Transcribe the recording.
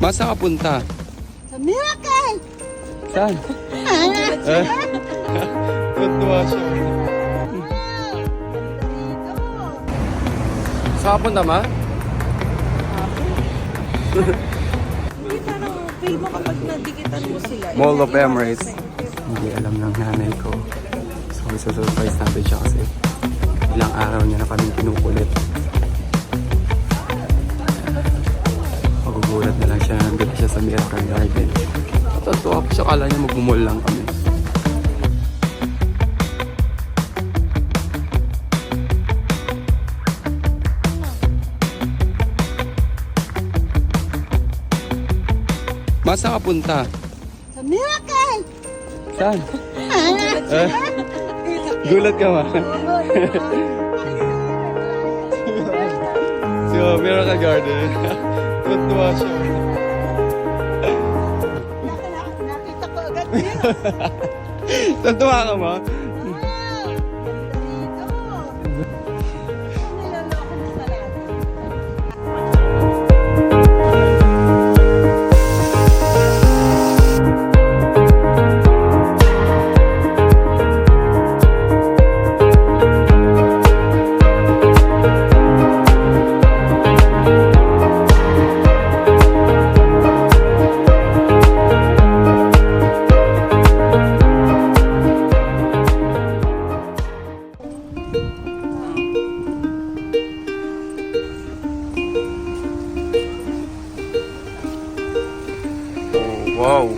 Masa ka punta? Sa Miracle! Saan? Tuntua siya. Saan ka punta, ma? Hindi parang feel mo kapag nadikitan mo sila. Mall of Emirates. Hindi alam ng nanay ko. So, isa-surprise natin siya kasi ilang araw niya na kaming kinukulit. Magugulat na lang siya na nandito siya sa Miracle Garden. Totoo ako siya, kala niya mag-mall lang kami. Masa ka punta? Sa Miracle! Saan? Gulat ka ma? So, Miracle Garden. Tuntua siya. Nakita ko agad yun. Tuntua ka ma? Niloloko mo sa lahat. Wow!